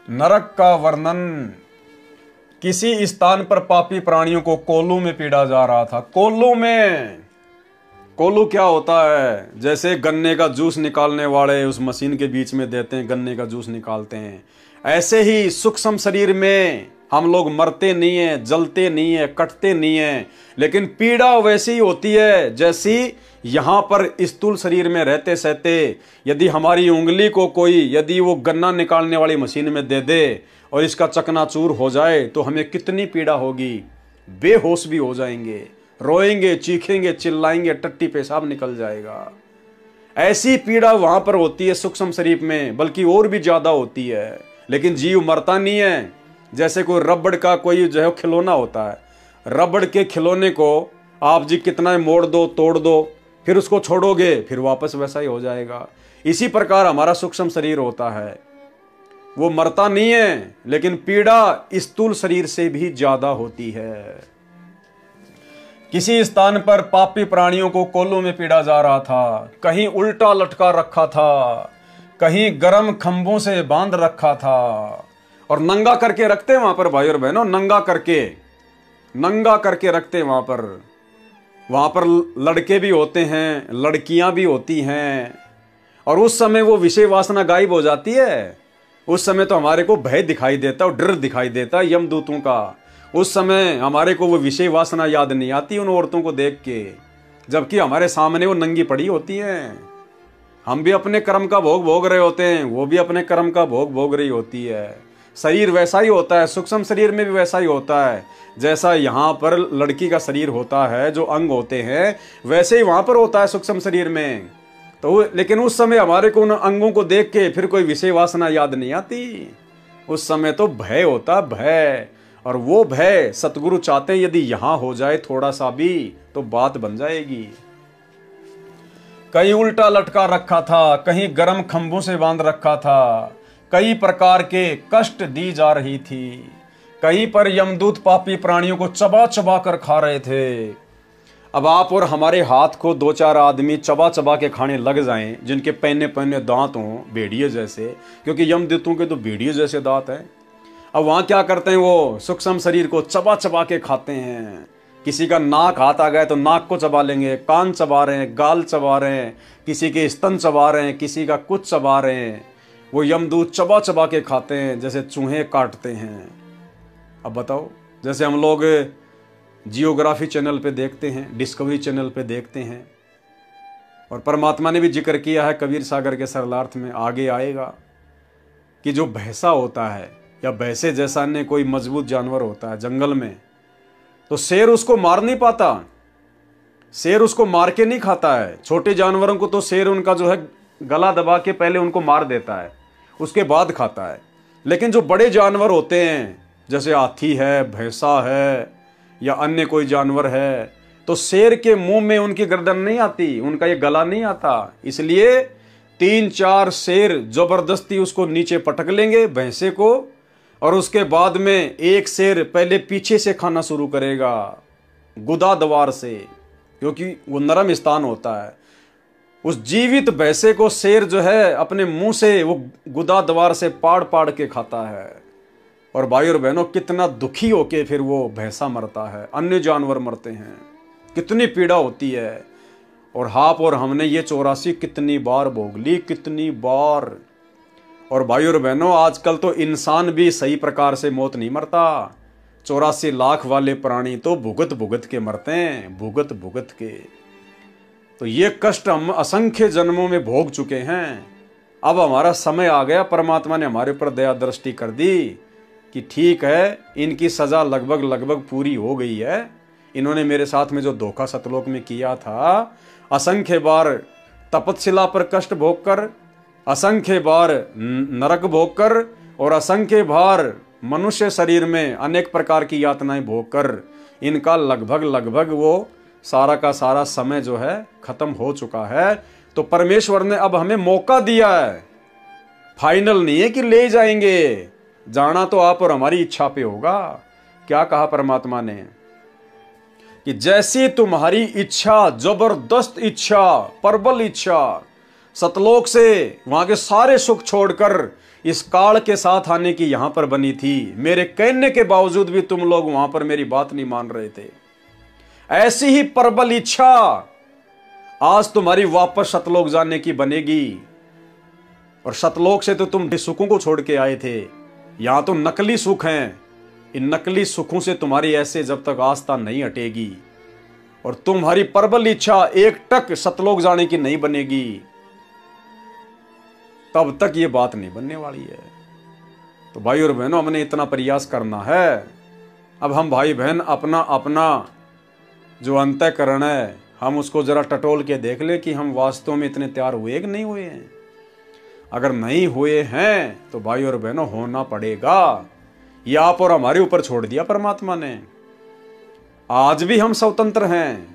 नरक का वर्णन। किसी स्थान पर पापी प्राणियों को कोल्लू में पीड़ा जा रहा था। कोल्लू में, कोल्लू क्या होता है? जैसे गन्ने का जूस निकालने वाले उस मशीन के बीच में देते हैं, गन्ने का जूस निकालते हैं, ऐसे ही सूक्ष्म शरीर में हम लोग मरते नहीं है, जलते नहीं है, कटते नहीं है, लेकिन पीड़ा वैसी होती है जैसी यहां पर स्थूल शरीर में रहते सहते यदि हमारी उंगली को कोई यदि वो गन्ना निकालने वाली मशीन में दे दे और इसका चकनाचूर हो जाए तो हमें कितनी पीड़ा होगी। बेहोश भी हो जाएंगे, रोएंगे, चीखेंगे, चिल्लाएंगे, टट्टी पेशाब निकल जाएगा। ऐसी पीड़ा वहां पर होती है सूक्ष्म शरीर में, बल्कि और भी ज्यादा होती है। लेकिन जीव मरता नहीं है। जैसे कोई रबड़ का कोई जो है खिलौना होता है, रबड़ के खिलौने को आप जी कितना मोड़ दो, तोड़ दो, फिर उसको छोड़ोगे, फिर वापस वैसा ही हो जाएगा। इसी प्रकार हमारा सूक्ष्म शरीर होता है, वो मरता नहीं है, लेकिन पीड़ा स्थूल शरीर से भी ज्यादा होती है। किसी स्थान पर पापी प्राणियों को कोल्लू में पीड़ा जा रहा था। कहीं उल्टा लटका रखा था, कहीं गर्म खंभों से बांध रखा था, और नंगा करके रखते वहां पर भाई और बहनों, नंगा करके रखते वहां पर लड़के भी होते हैं, लड़कियां भी होती हैं। और उस समय वो विषय वासना गायब हो जाती है। उस समय तो हमारे को भय दिखाई देता और डर दिखाई देता यमदूतों का। उस समय हमारे को वो विषय वासना याद नहीं आती उन औरतों को देख के, जबकि हमारे सामने वो नंगी पड़ी होती हैं। हम भी अपने कर्म का भोग भोग रहे होते हैं, वो भी अपने कर्म का भोग भोग रही होती है। शरीर वैसा ही होता है, सूक्ष्म शरीर में भी वैसा ही होता है। जैसा यहाँ पर लड़की का शरीर होता है, जो अंग होते हैं, वैसे ही वहां पर होता है सूक्ष्म शरीर में। तो लेकिन उस समय हमारे को उन अंगों को देख के फिर कोई विषय वासना याद नहीं आती। उस समय तो भय होता, भय। और वो भय सतगुरु चाहते हैं यदि यहां हो जाए थोड़ा सा भी तो बात बन जाएगी। कहीं उल्टा लटका रखा था, कहीं गर्म खंभों से बांध रखा था, कई प्रकार के कष्ट दी जा रही थी। कहीं पर यमदूत पापी प्राणियों को चबा चबा कर खा रहे थे। अब आप और हमारे हाथ को दो चार आदमी चबा चबा के खाने लग जाएं, जिनके पहने पहने दांत हों भेड़िए जैसे, क्योंकि यमदूतों के तो भेड़िए जैसे दांत हैं। अब वहां क्या करते हैं, वो सूक्ष्म शरीर को चबा चबा के खाते हैं। किसी का नाक हाथ आ गया तो नाक को चबा लेंगे, कान चबा रहे हैं, गाल चबा रहे हैं, किसी के स्तन चबा रहे हैं, किसी का कुछ चबा रहे हैं। वो यमदूत चबा चबा के खाते हैं जैसे चूहे काटते हैं। अब बताओ, जैसे हम लोग जियोग्राफी चैनल पे देखते हैं, डिस्कवरी चैनल पे देखते हैं, और परमात्मा ने भी जिक्र किया है कबीर सागर के सरलार्थ में, आगे आएगा, कि जो भैंसा होता है या भैंसे जैसा अन्य कोई मजबूत जानवर होता है जंगल में, तो शेर उसको मार नहीं पाता। शेर उसको मार के नहीं खाता है। छोटे जानवरों को तो शेर उनका जो है गला दबा के पहले उनको मार देता है, उसके बाद खाता है। लेकिन जो बड़े जानवर होते हैं, जैसे हाथी है, भैंसा है, या अन्य कोई जानवर है, तो शेर के मुंह में उनकी गर्दन नहीं आती, उनका ये गला नहीं आता। इसलिए 3-4 शेर जबरदस्ती उसको नीचे पटक लेंगे भैंसे को, और उसके बाद में एक शेर पहले पीछे से खाना शुरू करेगा, गुदा द्वार से, क्योंकि वो नरम स्थान होता है। उस जीवित भैंसे को शेर जो है अपने मुंह से वो गुदा द्वार से पाड़ पाड़ के खाता है। और भाई और बहनों, कितना दुखी होके फिर वो भैंसा मरता है, अन्य जानवर मरते हैं, कितनी पीड़ा होती है। और हाप और हमने ये 84 कितनी बार भोग ली, कितनी बार। और भाई और बहनों, आजकल तो इंसान भी सही प्रकार से मौत नहीं मरता। 84 लाख वाले प्राणी तो भुगत भुगत के मरते हैं, भुगत भुगत के। तो ये कष्ट हम असंख्य जन्मों में भोग चुके हैं। अब हमारा समय आ गया, परमात्मा ने हमारे ऊपर दया दृष्टि कर दी कि ठीक है, इनकी सजा लगभग पूरी हो गई है। इन्होंने मेरे साथ में जो धोखा सतलोक में किया था, असंख्य बार तपतशिला पर कष्ट भोग कर, असंख्य बार नरक भोग कर, और असंख्य बार मनुष्य शरीर में अनेक प्रकार की यातनाएं भोग कर, इनका लगभग वो सारा का सारा समय जो है खत्म हो चुका है। तो परमेश्वर ने अब हमें मौका दिया है। फाइनल नहीं है कि ले जाएंगे, जाना तो आप और हमारी इच्छा पे होगा। क्या कहा परमात्मा ने कि जैसी तुम्हारी इच्छा, जबरदस्त इच्छा, प्रबल इच्छा, सतलोक से वहां के सारे सुख छोड़कर इस काल के साथ आने की यहां पर बनी थी। मेरे कहने के बावजूद भी तुम लोग वहां पर मेरी बात नहीं मान रहे थे। ऐसी ही प्रबल इच्छा आज तुम्हारी वापस सतलोक जाने की बनेगी। और सतलोक से तो तुम सुखों को छोड़ के आए थे, यहां तो नकली सुख हैं। इन नकली सुखों से तुम्हारी ऐसे जब तक आस्था नहीं हटेगी और तुम्हारी प्रबल इच्छा एक टक सतलोक जाने की नहीं बनेगी, तब तक ये बात नहीं बनने वाली है। तो भाई और बहनों, हमने इतना प्रयास करना है। अब हम भाई बहन अपना अपना जो अंतःकरण है, हम उसको जरा टटोल के देख ले कि हम वास्तव में इतने तैयार हुए कि नहीं हुए हैं। अगर नहीं हुए हैं तो भाई और बहनों होना पड़ेगा। ये आप और हमारे ऊपर छोड़ दिया परमात्मा ने। आज भी हम स्वतंत्र हैं,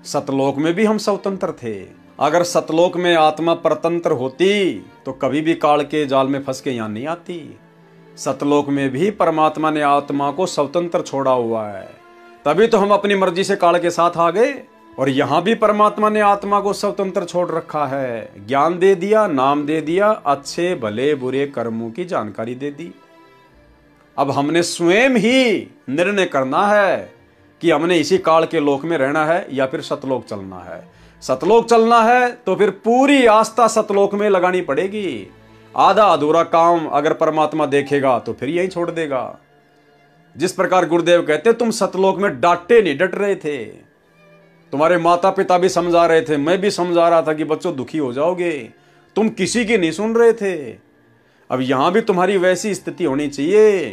सतलोक में भी हम स्वतंत्र थे। अगर सतलोक में आत्मा परतंत्र होती तो कभी भी काल के जाल में फंस के यहां नहीं आती। सतलोक में भी परमात्मा ने आत्मा को स्वतंत्र छोड़ा हुआ है, तभी तो हम अपनी मर्जी से काल के साथ आ गए। और यहां भी परमात्मा ने आत्मा को स्वतंत्र छोड़ रखा है। ज्ञान दे दिया, नाम दे दिया, अच्छे भले बुरे कर्मों की जानकारी दे दी। अब हमने स्वयं ही निर्णय करना है कि हमने इसी काल के लोक में रहना है या फिर सतलोक चलना है। सतलोक चलना है तो फिर पूरी आस्था सतलोक में लगानी पड़ेगी। आधा अधूरा काम अगर परमात्मा देखेगा तो फिर यही छोड़ देगा। जिस प्रकार गुरुदेव कहते तुम सतलोक में डांटे नहीं डट रहे थे, तुम्हारे माता पिता भी समझा रहे थे, मैं भी समझा रहा था कि बच्चों दुखी हो जाओगे, तुम किसी की नहीं सुन रहे थे। अब यहां भी तुम्हारी वैसी स्थिति होनी चाहिए।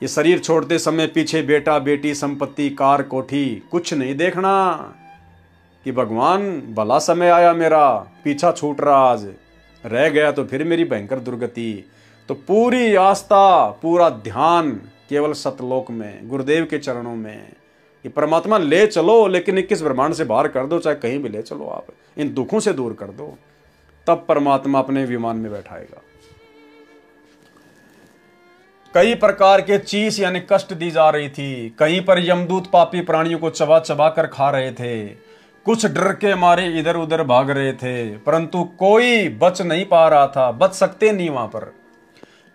ये शरीर छोड़ते समय पीछे बेटा बेटी संपत्ति कार कोठी कुछ नहीं देखना कि भगवान भला समय आया, मेरा पीछा छूट रहा, आज रह गया तो फिर मेरी भयंकर दुर्गति। तो पूरी आस्था पूरा ध्यान केवल सतलोक में, गुरुदेव के चरणों में। ये परमात्मा ले चलो, लेकिन 21 ब्रह्मांड से बाहर कर दो, चाहे कहीं भी ले चलो, आप इन दुखों से दूर कर दो, तब परमात्मा अपने विमान में बैठाएगा। कई प्रकार के चीज यानी कष्ट दी जा रही थी। कहीं पर यमदूत पापी प्राणियों को चबा चबा कर खा रहे थे। कुछ डर के मारे इधर उधर भाग रहे थे, परंतु कोई बच नहीं पा रहा था, बच सकते नहीं। वहां पर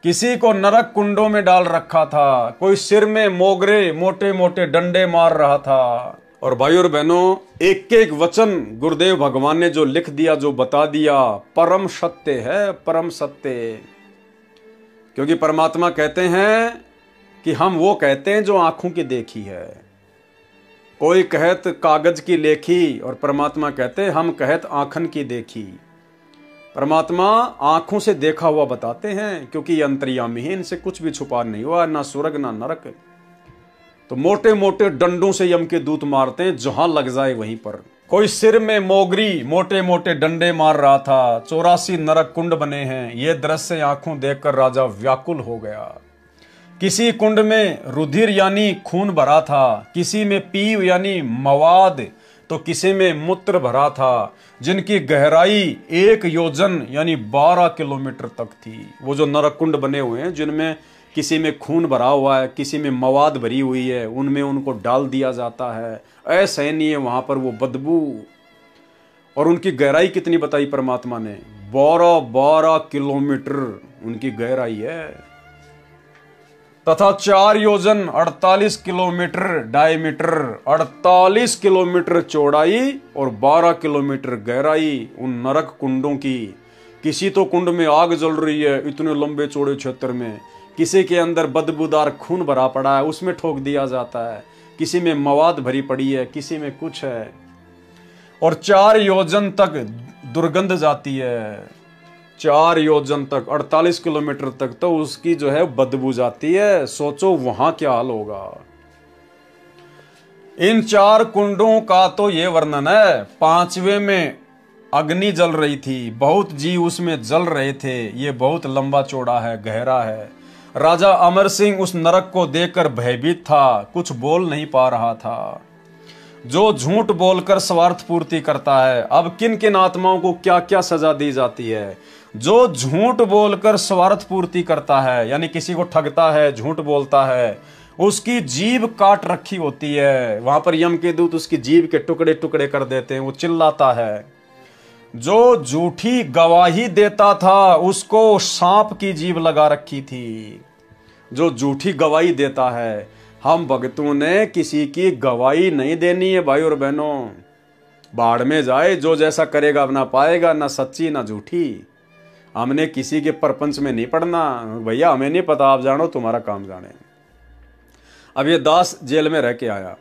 किसी को नरक कुंडों में डाल रखा था, कोई सिर में मोगरे मोटे मोटे डंडे मार रहा था। और भाई और बहनों, एक एक वचन गुरुदेव भगवान ने जो लिख दिया, जो बता दिया, परम सत्य है, परम सत्य। क्योंकि परमात्मा कहते हैं कि हम वो कहते हैं जो आंखों की देखी है। कोई कहत कागज की लेखी और परमात्मा कहते हैं हम कहत आंखन की देखी। परमात्मा आंखों से देखा हुआ बताते हैं, क्योंकि ये अंतर्यामी है, इनसे कुछ भी छुपा नहीं हुआ, ना स्वर्ग ना नरक। तो मोटे मोटे डंडों से यम के दूत मारते हैं, जहां लग जाए वहीं पर। कोई सिर में मोगरी मोटे मोटे डंडे मार रहा था, 84 नरक कुंड बने हैं। ये दृश्य आंखों देखकर राजा व्याकुल हो गया। किसी कुंड में रुधिर यानी खून भरा था, किसी में पीव यानी मवाद, तो किसी में मूत्र भरा था, जिनकी गहराई 1 योजन यानी 12 किलोमीटर तक थी। वो जो नरक कुंड बने हुए हैं, जिनमें किसी में खून भरा हुआ है, किसी में मवाद भरी हुई है, उनमें उनको डाल दिया जाता है। असहनीय वहां पर वो बदबू। और उनकी गहराई कितनी बताई परमात्मा ने? 12 किलोमीटर उनकी गहराई है। तथा 4 योजन 48 किलोमीटर डायमीटर, 48 किलोमीटर चौड़ाई और 12 किलोमीटर गहराई उन नरक कुंडों की। किसी तो कुंड में आग जल रही है इतने लंबे चौड़े क्षेत्र में, किसी के अंदर बदबूदार खून भरा पड़ा है, उसमें ठोक दिया जाता है, किसी में मवाद भरी पड़ी है, किसी में कुछ है। और 4 योजन तक दुर्गंध जाती है। 4 योजन तक 48 किलोमीटर तक तो उसकी जो है बदबू जाती है। सोचो वहां क्या हाल होगा। इन 4 कुंडों का तो ये वर्णन है। 5वें में अग्नि जल रही थी, बहुत जीव उसमें जल रहे थे। ये बहुत लंबा चौड़ा है, गहरा है। राजा अमर सिंह उस नरक को देखकर भयभीत था, कुछ बोल नहीं पा रहा था। जो झूठ बोलकर स्वार्थ पूर्ति करता है, अब किन किन आत्माओं को क्या क्या सजा दी जाती है। जो झूठ बोलकर स्वार्थ पूर्ति करता है, यानी किसी को ठगता है, झूठ बोलता है, उसकी जीभ काट रखी होती है। वहां पर यम के दूत उसकी जीभ के टुकड़े टुकड़े कर देते हैं, वो चिल्लाता है। जो झूठी गवाही देता था उसको सांप की जीभ लगा रखी थी। जो झूठी गवाही देता है, हम भक्तों ने किसी की गवाही नहीं देनी है भाई और बहनों। बाढ़ में जाए, जो जैसा करेगा अपना पाएगा, ना सच्ची ना झूठी। हमने किसी के परपंच में नहीं पड़ना भैया, हमें नहीं पता, आप जानो, तुम्हारा काम जाने। अब ये दास जेल में रह के आया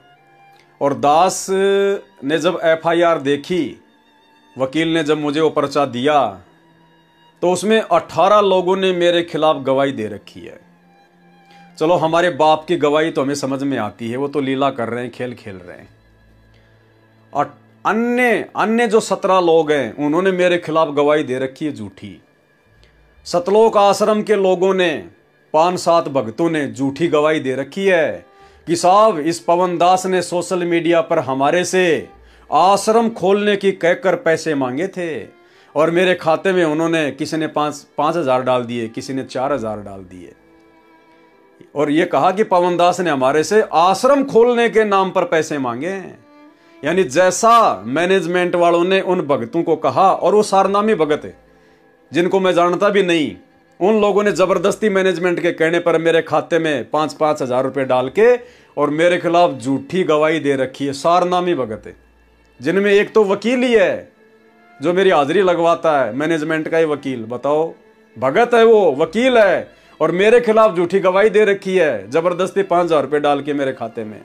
और दास ने जब FIR देखी, वकील ने जब मुझे वो पर्चा दिया, तो उसमें 18 लोगों ने मेरे खिलाफ गवाही दे रखी है। चलो हमारे बाप की गवाही तो हमें समझ में आती है, वो तो लीला कर रहे हैं, खेल खेल रहे हैं। और अन्य जो 17 लोग हैं उन्होंने मेरे खिलाफ गवाही दे रखी है झूठी। सतलोक आश्रम के लोगों ने, 5-7 भक्तों ने झूठी गवाही दे रखी है कि साहब इस पवन दास ने सोशल मीडिया पर हमारे से आश्रम खोलने की कहकर पैसे मांगे थे और मेरे खाते में उन्होंने, किसी ने 5,000 डाल दिए, किसी ने 4,000 डाल दिए, और ये कहा कि पवन दास ने हमारे से आश्रम खोलने के नाम पर पैसे मांगे हैं। यानी जैसा मैनेजमेंट वालों ने उन भक्तों को कहा, और वो सारनामी भगत है जिनको मैं जानता भी नहीं, उन लोगों ने जबरदस्ती मैनेजमेंट के कहने पर मेरे खाते में 5-5 हजार रुपए डाल के और मेरे खिलाफ झूठी गवाही दे रखी है। सारनामी भगत है, जिनमें एक तो वकील ही है जो मेरी हाजिरी लगवाता है, मैनेजमेंट का ही वकील। बताओ, भगत है वो, वकील है, और मेरे खिलाफ झूठी गवाही दे रखी है जबरदस्ती 5,000 रुपए डाल के मेरे खाते में,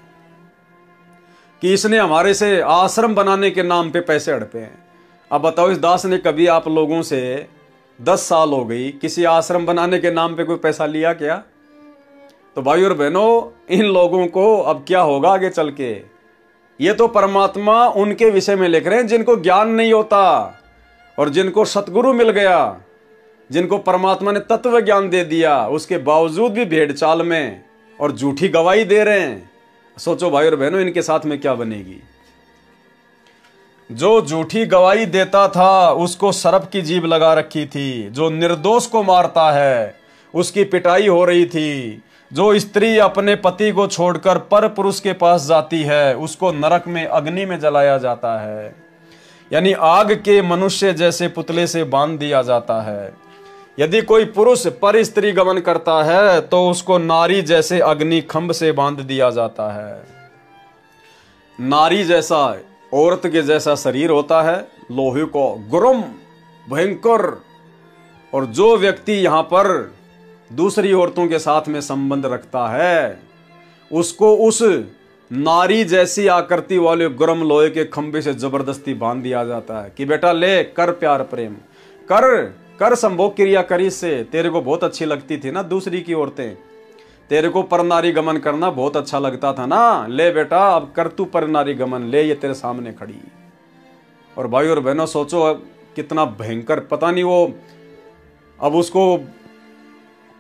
कि इसने हमारे से आश्रम बनाने के नाम पे पैसे हड़पे हैं। अब बताओ, इस दास ने कभी आप लोगों से 10 साल हो गई किसी आश्रम बनाने के नाम पे कोई पैसा लिया क्या? तो भाई और बहनों, इन लोगों को अब क्या होगा आगे चल के? ये तो परमात्मा उनके विषय में लिख रहे हैं जिनको ज्ञान नहीं होता, और जिनको सतगुरु मिल गया, जिनको परमात्मा ने तत्व ज्ञान दे दिया, उसके बावजूद भी भेड़ चाल में और झूठी गवाही दे रहे हैं। सोचो भाई और बहनों, इनके साथ में क्या बनेगी। जो झूठी गवाही देता था उसको सर्प की जीभ लगा रखी थी। जो निर्दोष को मारता है उसकी पिटाई हो रही थी। जो स्त्री अपने पति को छोड़कर पर पुरुष के पास जाती है उसको नरक में अग्नि में जलाया जाता है। यानी आग के मनुष्य जैसे पुतले से बांध दिया जाता है। यदि कोई पुरुष पर स्त्री गमन करता है तो उसको नारी जैसे अग्नि खंभ से बांध दिया जाता है। नारी जैसा, औरत के जैसा शरीर होता है, लोहे को गरम, भयंकर। और जो व्यक्ति यहां पर दूसरी औरतों के साथ में संबंध रखता है उसको उस नारी जैसी आकृति वाले गरम लोहे के खंभे से जबरदस्ती बांध दिया जाता है कि बेटा ले कर प्यार प्रेम कर संभोग क्रिया करी से। तेरे को बहुत अच्छी लगती थी ना दूसरी की औरतें, तेरे को पर नारी गमन करना बहुत अच्छा लगता था ना, ले बेटा अब कर तू पर नारी गमन, ले ये तेरे सामने खड़ी। और भाई और बहनों सोचो कितना भयंकर, पता नहीं वो अब उसको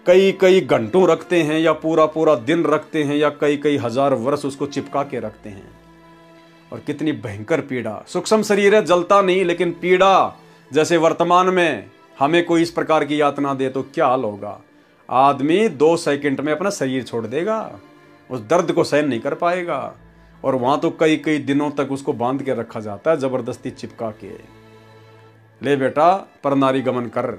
कई घंटों रखते हैं या पूरा दिन रखते हैं या कई हजार वर्ष उसको चिपका के रखते हैं। और कितनी भयंकर पीड़ा। सूक्ष्म शरीर है, जलता नहीं, लेकिन पीड़ा जैसे वर्तमान में हमें कोई इस प्रकार की यातना दे तो क्या हाल होगा। आदमी 2 सेकंड में अपना शरीर छोड़ देगा, उस दर्द को सहन नहीं कर पाएगा। और वहां तो कई दिनों तक उसको बांध के रखा जाता है जबरदस्ती चिपका के। ले बेटा पर नारी गमन कर,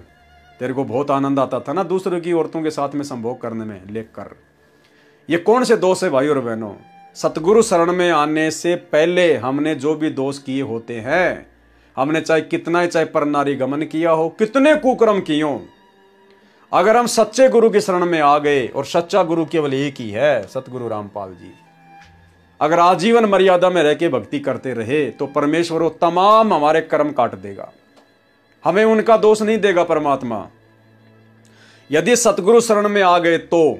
तेरे को बहुत आनंद आता था ना दूसरों की औरतों के साथ में संभोग करने में, ले कर। ये कौन से दोष है भाई और बहनों? सतगुरु शरण में आने से पहले हमने जो भी दोष किए होते हैं, हमने चाहे कितना ही चाहे पर नारी गमन किया हो, कितने कुकर्म किए हो, अगर हम सच्चे गुरु की शरण में आ गए, और सच्चा गुरु केवल एक ही है, सतगुरु रामपाल जी, अगर आजीवन मर्यादा में रह के भक्ति करते रहे तो परमेश्वर वो तमाम हमारे कर्म काट देगा, हमें उनका दोष नहीं देगा परमात्मा। यदि सतगुरु शरण में आ गए तो,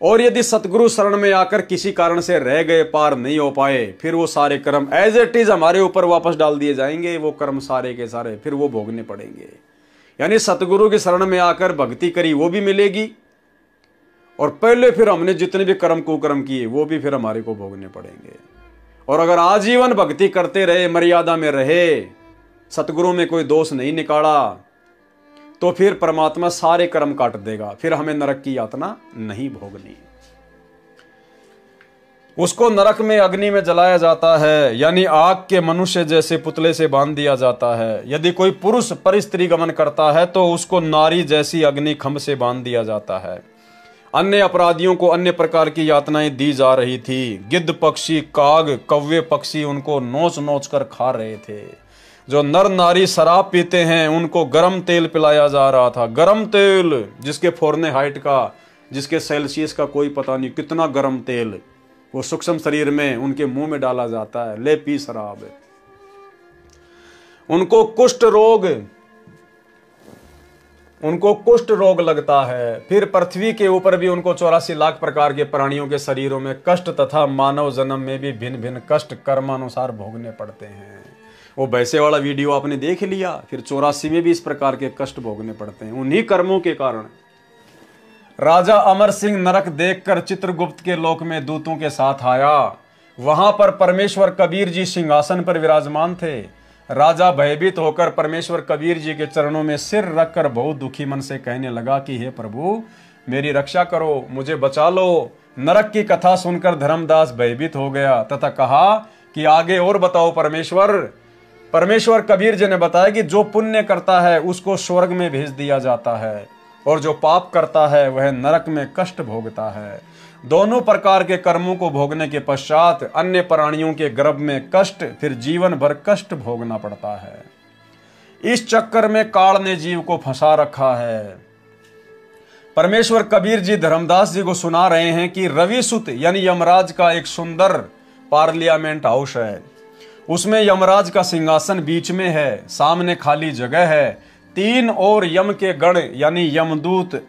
और यदि सतगुरु शरण में आकर किसी कारण से रह गए, पार नहीं हो पाए, फिर वो सारे कर्म एज इट इज हमारे ऊपर वापस डाल दिए जाएंगे। वो कर्म सारे के सारे फिर वो भोगने पड़ेंगे। यानी सतगुरु की शरण में आकर भक्ति करी वो भी मिलेगी, और पहले फिर हमने जितने भी कर्म कुकर्म किए वो भी फिर हमारे को भोगने पड़ेंगे। और अगर आजीवन भक्ति करते रहे, मर्यादा में रहे, सतगुरु में कोई दोष नहीं निकाला, तो फिर परमात्मा सारे कर्म काट देगा, फिर हमें नरक की यातना नहीं भोगनी। उसको नरक में अग्नि में जलाया जाता है, यानी आग के मनुष्य जैसे पुतले से बांध दिया जाता है। यदि कोई पुरुष पर स्त्री गमन करता है तो उसको नारी जैसी अग्नि खंभ से बांध दिया जाता है। अन्य अपराधियों को अन्य प्रकार की यातनाएं दी जा रही थी। गिद्ध पक्षी, काग, कौवे पक्षी उनको नोच नोच कर खा रहे थे। जो नर नारी शराब पीते हैं उनको गरम तेल पिलाया जा रहा था। गरम तेल, जिसके फ़ारेनहाइट का, जिसके सेल्सियस का कोई पता नहीं, कितना गरम तेल वो सूक्ष्म शरीर में उनके मुंह में डाला जाता है। ले पी शराब। उनको कुष्ठ रोग लगता है। फिर पृथ्वी के ऊपर भी उनको 84 लाख प्रकार के प्राणियों के शरीरों में कष्ट तथा मानव जन्म में भी भिन्न भिन्न कष्ट कर्मानुसार भोगने पड़ते हैं। वो वैसे वाला वीडियो आपने देख लिया। फिर 84 में भी इस प्रकार के कष्ट भोगने पड़ते हैं उन्हीं कर्मों के कारण। राजा अमर सिंह नरक देखकर चित्रगुप्त के लोक में दूतों के साथ आया। वहां पर परमेश्वर कबीर जी सिंहासन पर विराजमान थे। राजा भयभीत होकर परमेश्वर कबीर जी के चरणों में सिर रखकर बहुत दुखी मन से कहने लगा कि हे प्रभु, मेरी रक्षा करो, मुझे बचा लो। नरक की कथा सुनकर धर्मदास भयभीत हो गया तथा कहा कि आगे और बताओ परमेश्वर। परमेश्वर कबीर जी ने बताया कि जो पुण्य करता है उसको स्वर्ग में भेज दिया जाता है और जो पाप करता है वह नरक में कष्ट भोगता है। दोनों प्रकार के कर्मों को भोगने के पश्चात अन्य प्राणियों के गर्भ में कष्ट, फिर जीवन भर कष्ट भोगना पड़ता है। इस चक्कर में काल ने जीव को फंसा रखा है। परमेश्वर कबीर जी धर्मदास जी को सुना रहे हैं कि रविसुत यानी यमराज का एक सुंदर पार्लियामेंट हाउस है। उसमें यमराज का सिंहासन बीच में है, सामने खाली जगह है। 3 और यम के गण यानी यमदूत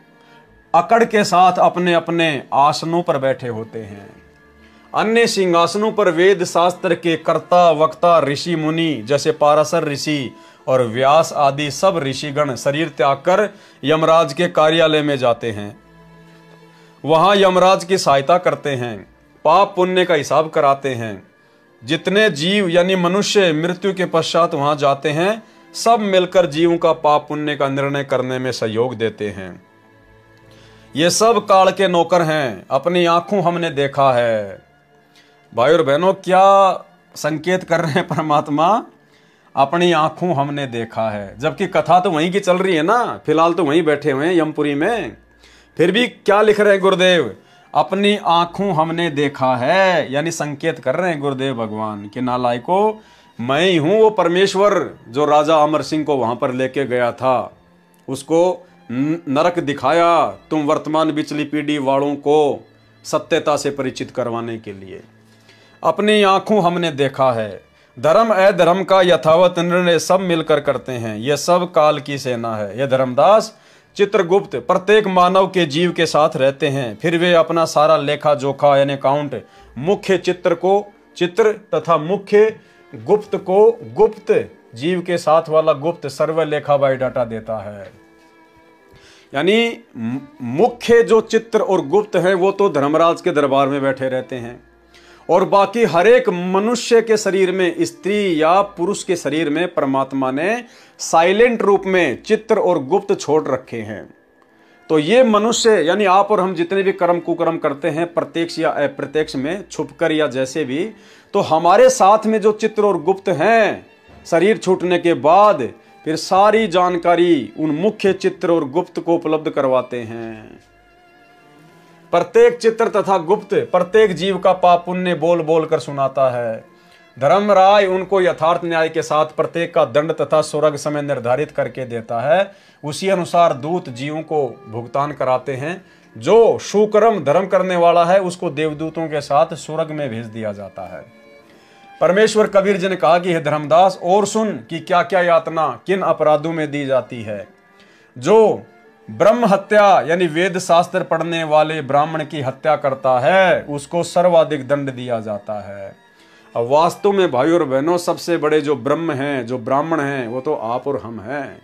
अकड़ के साथ अपने अपने आसनों पर बैठे होते हैं। अन्य सिंहासनों पर वेद शास्त्र के कर्ता वक्ता ऋषि मुनि जैसे पाराशर ऋषि और व्यास आदि सब ऋषिगण शरीर त्याग कर यमराज के कार्यालय में जाते हैं। वहां यमराज की सहायता करते हैं, पाप पुण्य का हिसाब कराते हैं। जितने जीव यानी मनुष्य मृत्यु के पश्चात वहां जाते हैं, सब मिलकर जीवों का पाप पुण्य का निर्णय करने में सहयोग देते हैं। ये सब काल के नौकर हैं, अपनी आंखों हमने देखा है। भाई और बहनों, क्या संकेत कर रहे हैं परमात्मा? अपनी आंखों हमने देखा है। जबकि कथा तो वहीं की चल रही है ना, फिलहाल तो वहीं बैठे हुए हैं यमपुरी में। फिर भी क्या लिख रहे हैं गुरुदेव? अपनी आंखों हमने देखा है, यानी संकेत कर रहे हैं गुरुदेव भगवान कि नालायकों, मैं ही हूं वो परमेश्वर जो राजा अमर सिंह को वहां पर लेके गया था। उसको नरक दिखाया तुम वर्तमान बिचली पीढ़ी वालों को सत्यता से परिचित करवाने के लिए। अपनी आंखों हमने देखा है। धर्म अधर्म का यथावत निर्णय सब मिलकर करते हैं। यह सब काल की सेना है। यह धर्मदास चित्रगुप्त प्रत्येक मानव के जीव के साथ रहते हैं। फिर वे अपना सारा लेखा जोखा यानी अकाउंट मुख्य चित्र तथा मुख्य गुप्त को गुप्त जीव के साथ वाला गुप्त सर्व लेखा बायोडाटा देता है। यानी मुख्य जो चित्र और गुप्त हैं वो तो धर्मराज के दरबार में बैठे रहते हैं और बाकी हर एक मनुष्य के शरीर में, स्त्री या पुरुष के शरीर में परमात्मा ने साइलेंट रूप में चित्र और गुप्त छोड़ रखे हैं। तो ये मनुष्य यानी आप और हम जितने भी कर्म कुकर्म करते हैं प्रत्यक्ष या अप्रत्यक्ष में, छुपकर या जैसे भी, तो हमारे साथ में जो चित्र और गुप्त हैं शरीर छूटने के बाद फिर सारी जानकारी उन मुख्य चित्र और गुप्त को उपलब्ध करवाते हैं। प्रत्येक चित्र तथा गुप्त प्रत्येक जीव का पाप पुण्य बोल बोल कर सुनाता है। धर्मराय उनको यथार्थ न्याय के साथ प्रत्येक का दंड तथा स्वर्ग समय निर्धारित करके देता है। उसी अनुसार दूत जीवों को भुगतान कराते हैं। जो सुकर्म धर्म करने वाला है उसको देवदूतों के साथ स्वर्ग में भेज दिया जाता है। परमेश्वर कबीर जी ने कहा कि हे धर्मदास, और सुन कि क्या क्या यातना किन अपराधों में दी जाती है। जो ब्रह्म हत्या यानी वेद शास्त्र पढ़ने वाले ब्राह्मण की हत्या करता है उसको सर्वाधिक दंड दिया जाता है। अब वास्तव में भाई और बहनों, सबसे बड़े जो ब्रह्म हैं, जो ब्राह्मण हैं, वो तो आप और हम हैं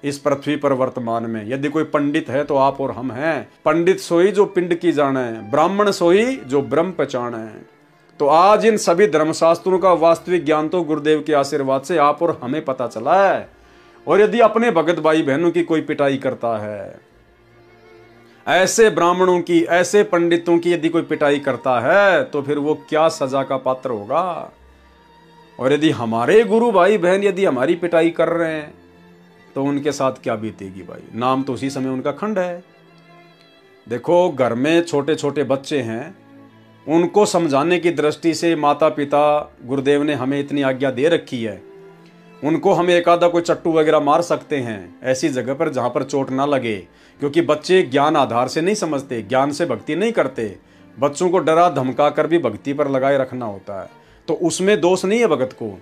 इस पृथ्वी पर वर्तमान में। यदि कोई पंडित है तो आप और हम हैं। पंडित सोई जो पिंड की जाने, ब्राह्मण सोई जो ब्रह्म पहचाने। तो आज इन सभी धर्मशास्त्रों का वास्तविक ज्ञान तो गुरुदेव के आशीर्वाद से आप और हमें पता चला है। और यदि अपने भगत भाई बहनों की कोई पिटाई करता है, ऐसे ब्राह्मणों की, ऐसे पंडितों की यदि कोई पिटाई करता है तो फिर वो क्या सजा का पात्र होगा। और यदि हमारे गुरु भाई बहन यदि हमारी पिटाई कर रहे हैं तो उनके साथ क्या बीतेगी भाई। नाम तो उसी समय उनका खंड है। देखो, घर में छोटे छोटे बच्चे हैं, उनको समझाने की दृष्टि से माता पिता, गुरुदेव ने हमें इतनी आज्ञा दे रखी है। उनको हम एक आधा कोई चट्टू वगैरह मार सकते हैं ऐसी जगह पर जहां पर चोट ना लगे, क्योंकि बच्चे ज्ञान आधार से नहीं समझते, ज्ञान से भक्ति नहीं करते। बच्चों को डरा धमका कर भी भक्ति पर लगाए रखना होता है, तो उसमें दोष नहीं है भगत को।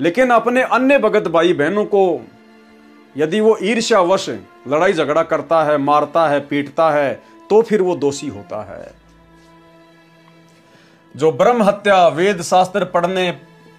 लेकिन अपने अन्य भगत भाई बहनों को यदि वो ईर्ष्यावश लड़ाई झगड़ा करता है, मारता है, पीटता है, तो फिर वो दोषी होता है। जो ब्रह्म हत्या, वेद शास्त्र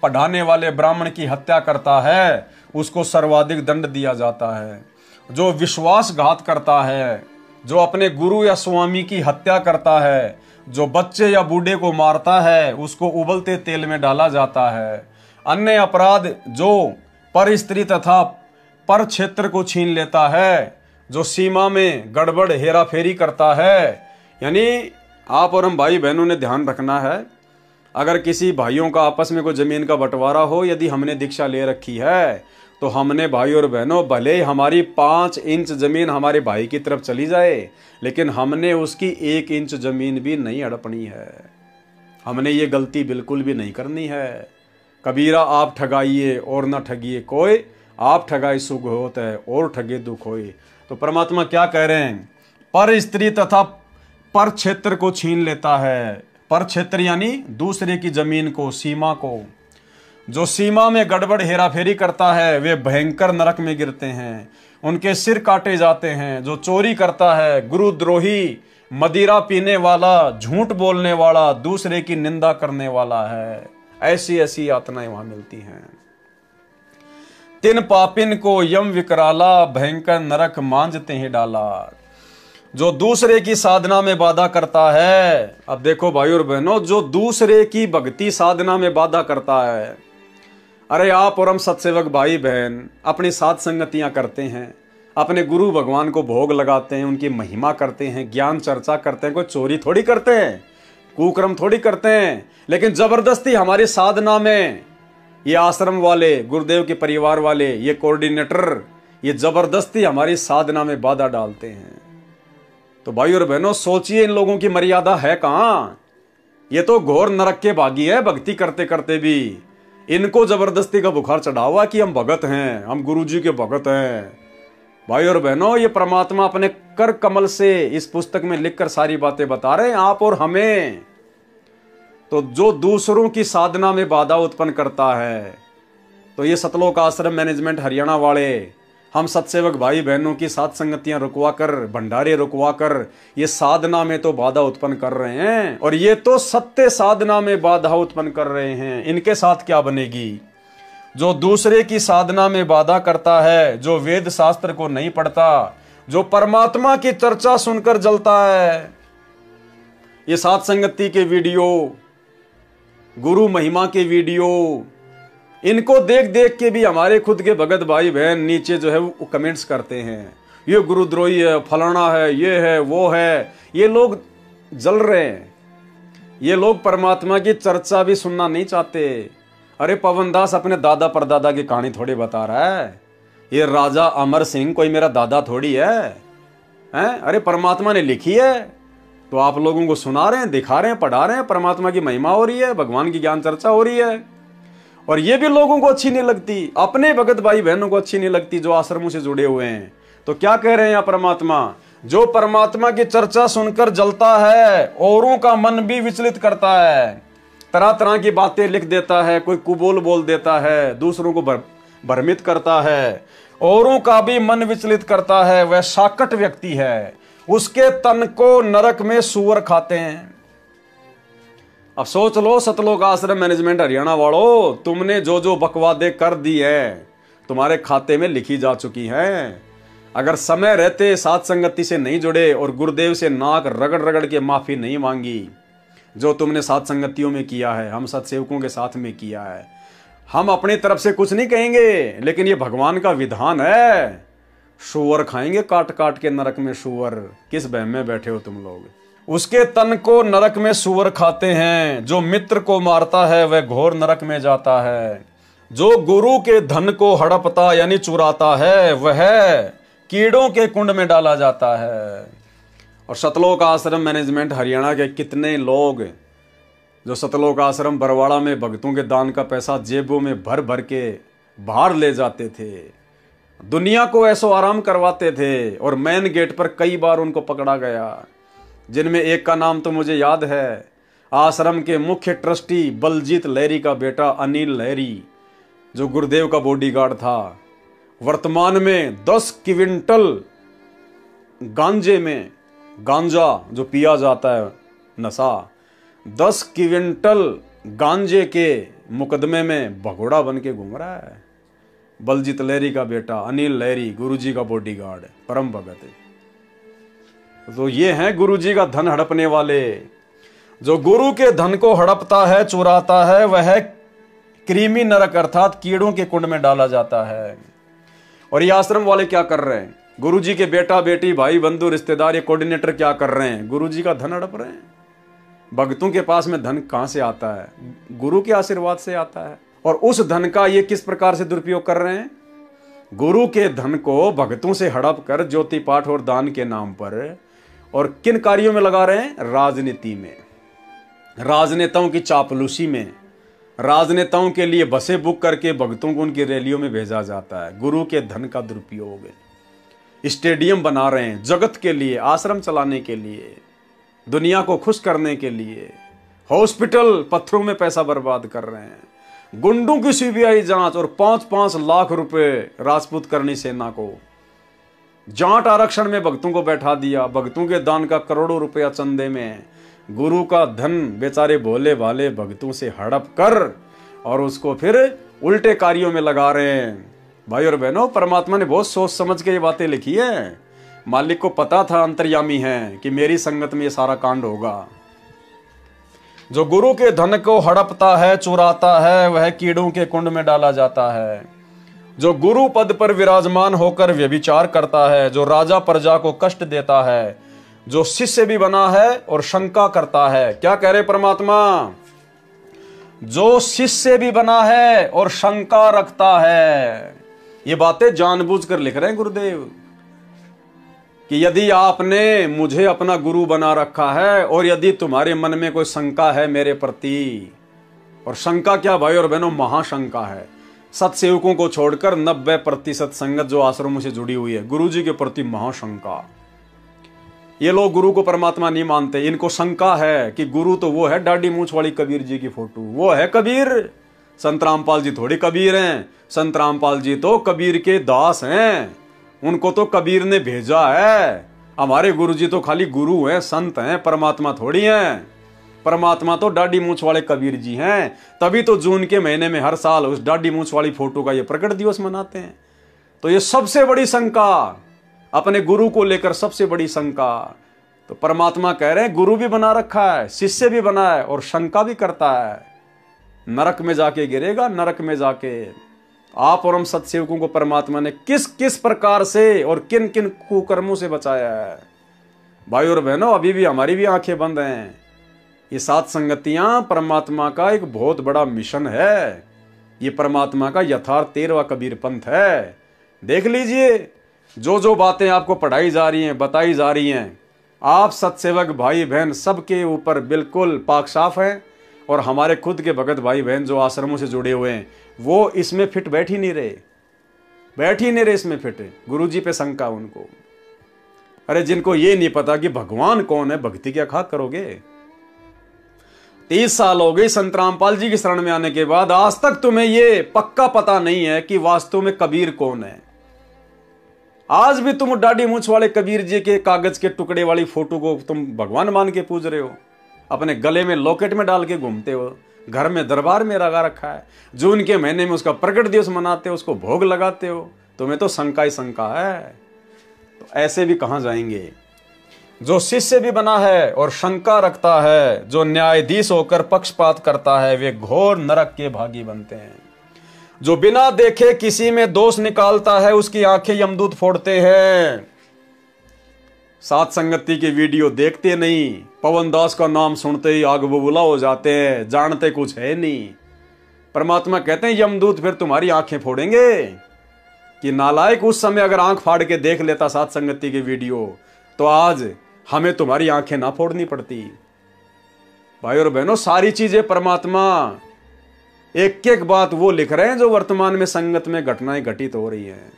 पढ़ाने वाले ब्राह्मण की हत्या करता है उसको सर्वाधिक दंड दिया जाता है। जो विश्वासघात करता है, जो अपने गुरु या स्वामी की हत्या करता है, जो बच्चे या बूढ़े को मारता है, उसको उबलते तेल में डाला जाता है। अन्य अपराध जो पर स्त्री तथा पर क्षेत्र को छीन लेता है, जो सीमा में गड़बड़ हेरा फेरी करता है। यानी आप और हम भाई बहनों ने ध्यान रखना है, अगर किसी भाइयों का आपस में कोई जमीन का बंटवारा हो, यदि हमने दीक्षा ले रखी है तो हमने भाई और बहनों, भले हमारी 5 इंच जमीन हमारे भाई की तरफ चली जाए, लेकिन हमने उसकी 1 इंच जमीन भी नहीं हड़पनी है। हमने ये गलती बिल्कुल भी नहीं करनी है। कबीरा आप ठगाइए और न ठगिए कोई, आप ठगाए सुख होत है और ठगे दुख होए। तो परमात्मा क्या कह रहे हैं, पर स्त्री तथा पर क्षेत्र को छीन लेता है। पर क्षेत्र यानी दूसरे की जमीन को, सीमा को। जो सीमा में गड़बड़ हेराफेरी करता है वे भयंकर नरक में गिरते हैं, उनके सिर काटे जाते हैं। जो चोरी करता है, गुरुद्रोही, मदिरा पीने वाला, झूठ बोलने वाला, दूसरे की निंदा करने वाला है, ऐसी ऐसी यातनाएं वहां मिलती हैं। तिन पापिन को यम विकराला, भयंकर नरक मांझते ही डाला। जो दूसरे की साधना में बाधा करता है, अब देखो भाई और बहनों, जो दूसरे की भक्ति साधना में बाधा करता है, अरे आप और हम सत्सेवक भाई बहन अपनी साथ संगतियां करते हैं, अपने गुरु भगवान को भोग लगाते हैं, उनकी महिमा करते हैं, ज्ञान चर्चा करते हैं, कोई चोरी थोड़ी करते हैं, कुकर्म थोड़ी करते हैं। लेकिन जबरदस्ती हमारी साधना में ये आश्रम वाले, गुरुदेव के परिवार वाले, ये कोऑर्डिनेटर, ये जबरदस्ती हमारी साधना में बाधा डालते हैं। तो भाई और बहनों सोचिए, इन लोगों की मर्यादा है कहां। ये तो घोर नरक के भागी है भक्ति करते करते भी। इनको जबरदस्ती का बुखार चढ़ा हुआ कि हम भगत हैं, हम गुरुजी के भगत हैं। भाई और बहनों, ये परमात्मा अपने कर कमल से इस पुस्तक में लिखकर सारी बातें बता रहे हैं आप और हमें। तो जो दूसरों की साधना में बाधा उत्पन्न करता है, तो ये सतलोक आश्रम मैनेजमेंट हरियाणा वाले, हम सत्सेवक भाई बहनों की साथ संगतियां रुकवा कर, भंडारे रुकवा कर ये साधना में तो बाधा उत्पन्न कर रहे हैं, और ये तो सत्य साधना में बाधा उत्पन्न कर रहे हैं। इनके साथ क्या बनेगी। जो दूसरे की साधना में बाधा करता है, जो वेद शास्त्र को नहीं पढ़ता, जो परमात्मा की चर्चा सुनकर जलता है, ये साथ संगति के वीडियो, गुरु महिमा के वीडियो, इनको देख देख के भी हमारे खुद के भगत भाई बहन नीचे जो है वो कमेंट्स करते हैं, ये गुरुद्रोही है, फलाना है, ये है, वो है। ये लोग जल रहे हैं। ये लोग परमात्मा की चर्चा भी सुनना नहीं चाहते। अरे पवन दास अपने दादा परदादा की कहानी थोड़ी बता रहा है। ये राजा अमर सिंह कोई मेरा दादा थोड़ी है, हैं? अरे परमात्मा ने लिखी है, तो आप लोगों को सुना रहे हैं, दिखा रहे हैं, पढ़ा रहे हैं। परमात्मा की महिमा हो रही है, भगवान की ज्ञान चर्चा हो रही है, और ये भी लोगों को अच्छी नहीं लगती, अपने भगत भाई बहनों को अच्छी नहीं लगती जो आश्रमों से जुड़े हुए हैं। तो क्या कह रहे हैं यहाँ परमात्मा, जो परमात्मा की चर्चा सुनकर जलता है, औरों का मन भी विचलित करता है, तरह तरह की बातें लिख देता है, कोई कुबोल बोल देता है, दूसरों को भ्रमित करता है, औरों का भी मन विचलित करता है, वह शाकट व्यक्ति है, उसके तन को नरक में सूअर खाते हैं। अब सोच लो सतलोक आश्रम मैनेजमेंट हरियाणा वालों, तुमने जो जो बकवादे कर दी है तुम्हारे खाते में लिखी जा चुकी हैं। अगर समय रहते साथ संगति से नहीं जुड़े और गुरुदेव से नाक रगड़ रगड़ के माफी नहीं मांगी, जो तुमने साथ संगतियों में किया है, हम सत्सेवकों के साथ में किया है, हम अपनी तरफ से कुछ नहीं कहेंगे, लेकिन ये भगवान का विधान है। सुअर खाएंगे काट काट के नरक में सुअर। किस बहम में बैठे हो तुम लोग। उसके तन को नरक में सुअर खाते हैं, जो मित्र को मारता है वह घोर नरक में जाता है। जो गुरु के धन को हड़पता यानी चुराता है वह कीड़ों के कुंड में डाला जाता है। और सतलोक आश्रम मैनेजमेंट हरियाणा के कितने लोग जो सतलोक आश्रम बरवाड़ा में भक्तों के दान का पैसा जेबों में भर भर के बाहर ले जाते थे, दुनिया को ऐसो आराम करवाते थे, और मेन गेट पर कई बार उनको पकड़ा गया। जिनमें एक का नाम तो मुझे याद है, आश्रम के मुख्य ट्रस्टी बलजीत लहरी का बेटा अनिल लहरी, जो गुरुदेव का बॉडीगार्ड था। वर्तमान में 10 क्विंटल गांजे में, गांजा जो पिया जाता है नशा, 10 क्विंटल गांजे के मुकदमे में भगोड़ा बन के घूम रहा है। बलजीत लहरी का बेटा अनिल लहरी, गुरुजी का बॉडीगार्ड, परम भगत है। तो ये हैं गुरुजी का धन हड़पने वाले। जो गुरु के धन को हड़पता है, चुराता है, वह कृमि नरक अर्थात कीड़ों के कुंड में डाला जाता है। और ये आश्रम वाले क्या कर रहे हैं? गुरुजी के बेटा बेटी भाई बंधु रिश्तेदार ये कोऑर्डिनेटर क्या कर रहे हैं? गुरुजी का धन हड़प रहे हैं। भक्तों के पास में धन कहां से आता है? गुरु के आशीर्वाद से आता है। और उस धन का ये किस प्रकार से दुरुपयोग कर रहे हैं? गुरु के धन को भक्तों से हड़प कर ज्योति पाठ और दान के नाम पर, और किन कार्यों में लगा रहे हैं? राजनीति में, राजनेताओं की चापलूसी में, राजनेताओं के लिए बसें बुक करके भक्तों को उनकी रैलियों में भेजा जाता है। गुरु के धन का दुरुपयोग है। स्टेडियम बना रहे हैं जगत के लिए, आश्रम चलाने के लिए, दुनिया को खुश करने के लिए। हॉस्पिटल पत्थरों में पैसा बर्बाद कर रहे हैं। गुंडों की सीबीआई जांच और 5-5 लाख रुपए राजपूत करनी सेना को। जाट आरक्षण में भक्तों को बैठा दिया। भक्तों के दान का करोड़ों रुपया चंदे में। गुरु का धन बेचारे भोले भाले भक्तों से हड़प कर और उसको फिर उल्टे कार्यों में लगा रहे हैं। भाई और बहनों, परमात्मा ने बहुत सोच समझ के ये बातें लिखी है। मालिक को पता था, अंतर्यामी है, कि मेरी संगत में ये सारा कांड होगा। जो गुरु के धन को हड़पता है, चुराता है, वह कीड़ों के कुंड में डाला जाता है। जो गुरु पद पर विराजमान होकर व्यभिचार करता है, जो राजा प्रजा को कष्ट देता है, जो शिष्य भी बना है और शंका करता है। क्या कह रहे परमात्मा? जो शिष्य भी बना है और शंका रखता है। ये बातें जानबूझकर लिख रहे हैं गुरुदेव कि यदि आपने मुझे अपना गुरु बना रखा है और यदि तुम्हारे मन में कोई शंका है मेरे प्रति, और शंका क्या भाई और बहनों? महाशंका है। सत्सेवकों को छोड़कर 90% संगत जो आश्रमों से जुड़ी हुई है, गुरुजी के प्रति महाशंका। ये लोग गुरु को परमात्मा नहीं मानते। इनको शंका है कि गुरु तो वो है दाढ़ी मूंछ वाली कबीर जी की फोटो, वो है कबीर। संत रामपाल जी थोड़ी कबीर हैं। संत रामपाल जी तो कबीर के दास हैं। उनको तो कबीर ने भेजा है। हमारे गुरुजी तो खाली गुरु हैं, संत हैं, परमात्मा थोड़ी हैं। परमात्मा तो दाढ़ी मूंछ वाले कबीर जी हैं। तभी तो जून के महीने में हर साल उस दाढ़ी मूंछ वाली फोटो का ये प्रकट दिवस मनाते हैं। तो ये सबसे बड़ी शंका, अपने गुरु को लेकर सबसे बड़ी शंका। तो परमात्मा कह रहे हैं गुरु भी बना रखा है, शिष्य भी बना है और शंका भी करता है। नरक में जाके गिरेगा, नरक में जाके। आप और हम सत्सेवकों को परमात्मा ने किस किस प्रकार से और किन किन कुकर्मों से बचाया है। भाई और बहनों, अभी भी हमारी भी आंखें बंद हैं। ये 7 संगतियां परमात्मा का एक बहुत बड़ा मिशन है। ये परमात्मा का यथार्थ 13वां कबीर पंथ है। देख लीजिए, जो जो बातें आपको पढ़ाई जा रही हैं, बताई जा रही हैं, आप सत्सेवक भाई बहन सबके ऊपर बिल्कुल पाक साफ हैं। और हमारे खुद के भगत भाई बहन जो आश्रमों से जुड़े हुए हैं, वो इसमें फिट बैठ ही नहीं रहे इसमें फिट। गुरुजी पे शंका उनको। अरे जिनको ये नहीं पता कि भगवान कौन है, भक्ति क्या खाक करोगे? 30 साल हो गए संत रामपाल जी की शरण में आने के बाद, आज तक तुम्हें ये पक्का पता नहीं है कि वास्तव में कबीर कौन है। आज भी तुम दाढ़ी मूंछ वाले कबीर जी के कागज के टुकड़े वाली फोटो को तुम भगवान मान के पूज रहे हो। अपने गले में लॉकेट में डाल के घूमते हो। घर में दरबार में लगा रखा है। जून के महीने में उसका प्रकट दिवस मनाते हो, उसको भोग लगाते हो। तुम्हें तो शंका ही शंका है। तो ऐसे भी कहां जाएंगे? जो शिष्य भी बना है और शंका रखता है, जो न्यायाधीश होकर पक्षपात करता है, वे घोर नरक के भागी बनते हैं। जो बिना देखे किसी में दोष निकालता है उसकी आंखें यमदूत फोड़ते हैं। साथ संगति की वीडियो देखते नहीं, पवन दास का नाम सुनते ही आग बबूला हो जाते हैं, जानते कुछ है नहीं। परमात्मा कहते हैं यमदूत फिर तुम्हारी आंखें फोड़ेंगे कि नालायक उस समय अगर आंख फाड़ के देख लेता साथ संगति की वीडियो तो आज हमें तुम्हारी आंखें ना फोड़नी पड़ती। भाई और बहनों, सारी चीजें परमात्मा एक एक बात वो लिख रहे हैं जो वर्तमान में संगत में घटनाएं घटित हो रही हैं।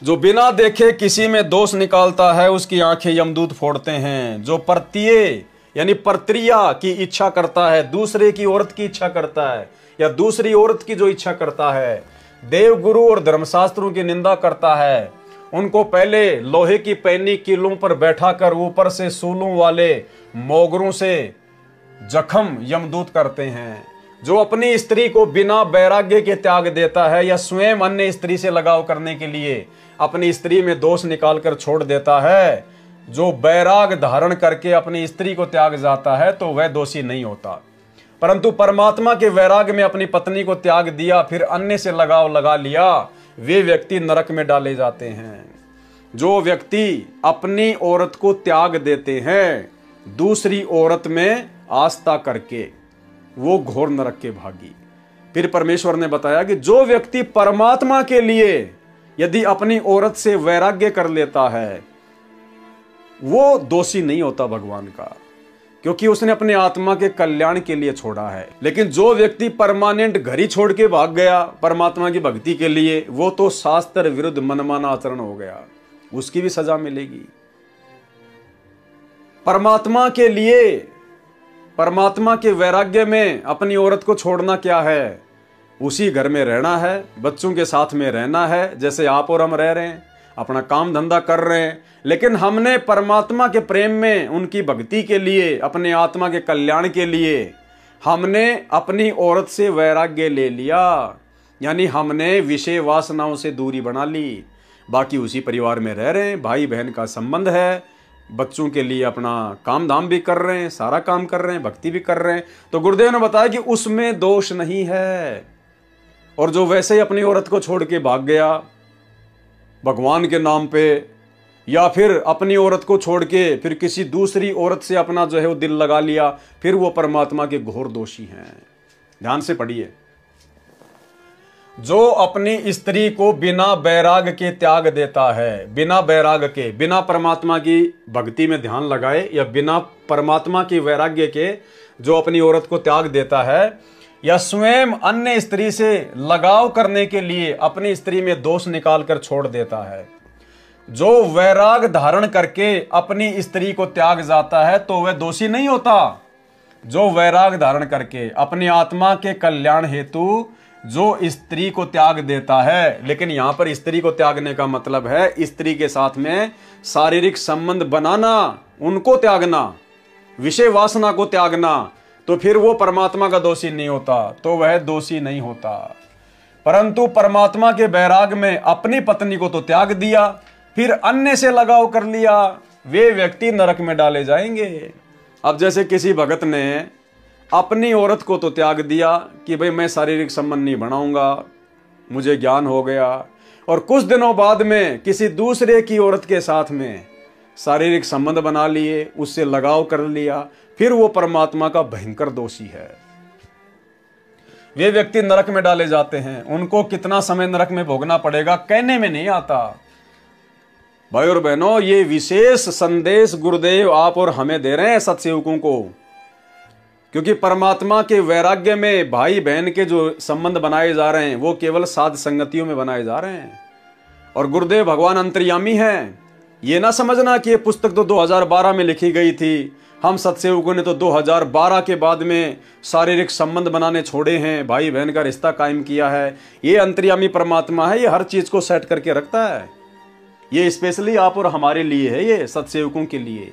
जो बिना देखे किसी में दोष निकालता है उसकी आंखें यमदूत फोड़ते हैं। जो परतीय यानी परत्रिया की इच्छा करता है, दूसरे की औरत की इच्छा करता है या दूसरी औरत की जो इच्छा करता है, देव गुरु और धर्मशास्त्रों की निंदा करता है, उनको पहले लोहे की पैनी कीलों पर बैठाकर ऊपर से सूलों वाले मोगरों से जख्म यमदूत करते हैं। जो अपनी स्त्री को बिना वैराग्य के त्याग देता है या स्वयं अन्य स्त्री से लगाव करने के लिए अपनी स्त्री में दोष निकालकर छोड़ देता है, जो वैराग धारण करके अपनी स्त्री को त्याग जाता है तो वह दोषी नहीं होता। परंतु परमात्मा के वैराग में अपनी पत्नी को त्याग दिया फिर अन्य से लगाव लगा लिया, वे व्यक्ति नरक में डाले जाते हैं। जो व्यक्ति अपनी औरत को त्याग देते हैं दूसरी औरत में आस्था करके, वो घोर नरक के भागी। फिर परमेश्वर ने बताया कि जो व्यक्ति परमात्मा के लिए यदि अपनी औरत से वैराग्य कर लेता है वो दोषी नहीं होता भगवान का, क्योंकि उसने अपने आत्मा के कल्याण के लिए छोड़ा है। लेकिन जो व्यक्ति परमानेंट घर ही छोड़ के भाग गया परमात्मा की भक्ति के लिए, वो तो शास्त्र विरुद्ध मनमाना आचरण हो गया, उसकी भी सजा मिलेगी। परमात्मा के लिए, परमात्मा के वैराग्य में अपनी औरत को छोड़ना क्या है? उसी घर में रहना है, बच्चों के साथ में रहना है, जैसे आप और हम रह रहे हैं, अपना काम धंधा कर रहे हैं। लेकिन हमने परमात्मा के प्रेम में, उनकी भक्ति के लिए, अपने आत्मा के कल्याण के लिए हमने अपनी औरत से वैराग्य ले लिया, यानी हमने विषय वासनाओं से दूरी बना ली। बाकी उसी परिवार में रह रहे हैं, भाई बहन का संबंध है, बच्चों के लिए अपना काम धाम भी कर रहे हैं, सारा काम कर रहे हैं, भक्ति भी कर रहे हैं। तो गुरुदेव ने बताया कि उसमें दोष नहीं है। और जो वैसे ही अपनी औरत को छोड़ के भाग गया भगवान के नाम पे, या फिर अपनी औरत को छोड़ के फिर किसी दूसरी औरत से अपना जो है वो दिल लगा लिया, फिर वो परमात्मा के घोर दोषी हैं। ध्यान से पढ़िए। जो अपनी स्त्री को बिना वैराग के त्याग देता है, बिना वैराग के, बिना परमात्मा की भक्ति में ध्यान लगाए या बिना परमात्मा की वैराग्य के जो अपनी औरत को त्याग देता है, या स्वयं अन्य स्त्री से लगाव करने के लिए अपनी स्त्री में दोष निकालकर छोड़ देता है, जो वैराग धारण करके अपनी स्त्री को त्याग जाता है तो वह दोषी नहीं होता। जो वैराग धारण करके अपनी आत्मा के कल्याण हेतु जो स्त्री को त्याग देता है, लेकिन यहां पर स्त्री को त्यागने का मतलब है स्त्री के साथ में शारीरिक संबंध बनाना, उनको त्यागना, विषय वासना को त्यागना, तो फिर वो परमात्मा का दोषी नहीं होता, तो वह दोषी नहीं होता। परंतु परमात्मा के वैराग में अपनी पत्नी को तो त्याग दिया, फिर अन्य से लगाव कर लिया, वे व्यक्ति नरक में डाले जाएंगे। अब जैसे किसी भगत ने अपनी औरत को तो त्याग दिया कि भाई मैं शारीरिक संबंध नहीं बनाऊंगा, मुझे ज्ञान हो गया, और कुछ दिनों बाद में किसी दूसरे की औरत के साथ में शारीरिक संबंध बना लिए, उससे लगाव कर लिया, फिर वो परमात्मा का भयंकर दोषी है। वे व्यक्ति नरक में डाले जाते हैं। उनको कितना समय नरक में भोगना पड़ेगा कहने में नहीं आता। भाई और बहनों, ये विशेष संदेश गुरुदेव आप और हमें दे रहे हैं सत्सेवकों को, क्योंकि परमात्मा के वैराग्य में भाई बहन के जो संबंध बनाए जा रहे हैं वो केवल साध संगतियों में बनाए जा रहे हैं। और गुरुदेव भगवान अंतर्यामी हैं। ये ना समझना कि ये पुस्तक तो 2012 में लिखी गई थी, हम सत्सेवकों ने तो 2012 के बाद में शारीरिक संबंध बनाने छोड़े हैं, भाई बहन का रिश्ता कायम किया है। ये अंतर्यामी परमात्मा है, ये हर चीज को सेट करके रखता है। ये स्पेशली आप और हमारे लिए है, ये सत्सेवकों के लिए,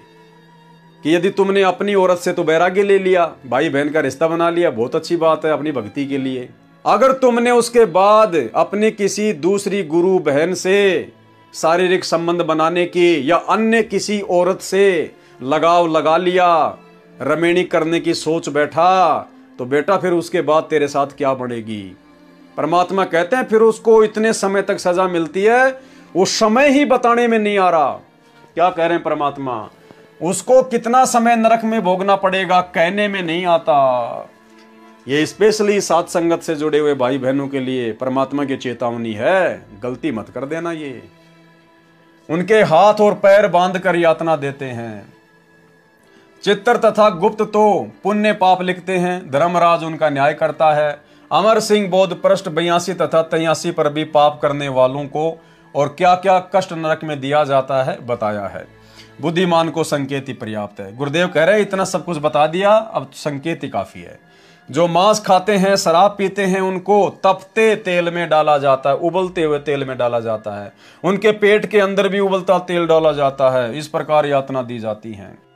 कि यदि तुमने अपनी औरत से तो वैराग्य ले लिया, भाई बहन का रिश्ता बना लिया, बहुत अच्छी बात है अपनी भक्ति के लिए। अगर तुमने उसके बाद अपनी किसी दूसरी गुरु बहन से शारीरिक संबंध बनाने की या अन्य किसी औरत से लगाव लगा लिया, रमेणी करने की सोच बैठा, तो बेटा फिर उसके बाद तेरे साथ क्या बढ़ेगी? परमात्मा कहते हैं फिर उसको इतने समय तक सजा मिलती है, वो समय ही बताने में नहीं आ रहा। क्या कह रहे हैं परमात्मा, उसको कितना समय नरक में भोगना पड़ेगा कहने में नहीं आता। ये स्पेशली साथ संगत से जुड़े हुए भाई बहनों के लिए परमात्मा की चेतावनी है, गलती मत कर देना। ये उनके हाथ और पैर बांध कर यातना देते हैं। चित्तर तथा गुप्त तो पुण्य पाप लिखते हैं, धर्मराज उनका न्याय करता है। अमर सिंह बोध पृष्ठ 82 तथा 83 पर भी पाप करने वालों को और क्या क्या कष्ट नरक में दिया जाता है बताया है। बुद्धिमान को संकेत ही पर्याप्त है। गुरुदेव कह रहे हैं इतना सब कुछ बता दिया, अब संकेत ही काफी है। जो मांस खाते हैं, शराब पीते हैं, उनको तपते तेल में डाला जाता है, उबलते हुए तेल में डाला जाता है। उनके पेट के अंदर भी उबलता तेल डाला जाता है। इस प्रकार यातना दी जाती है।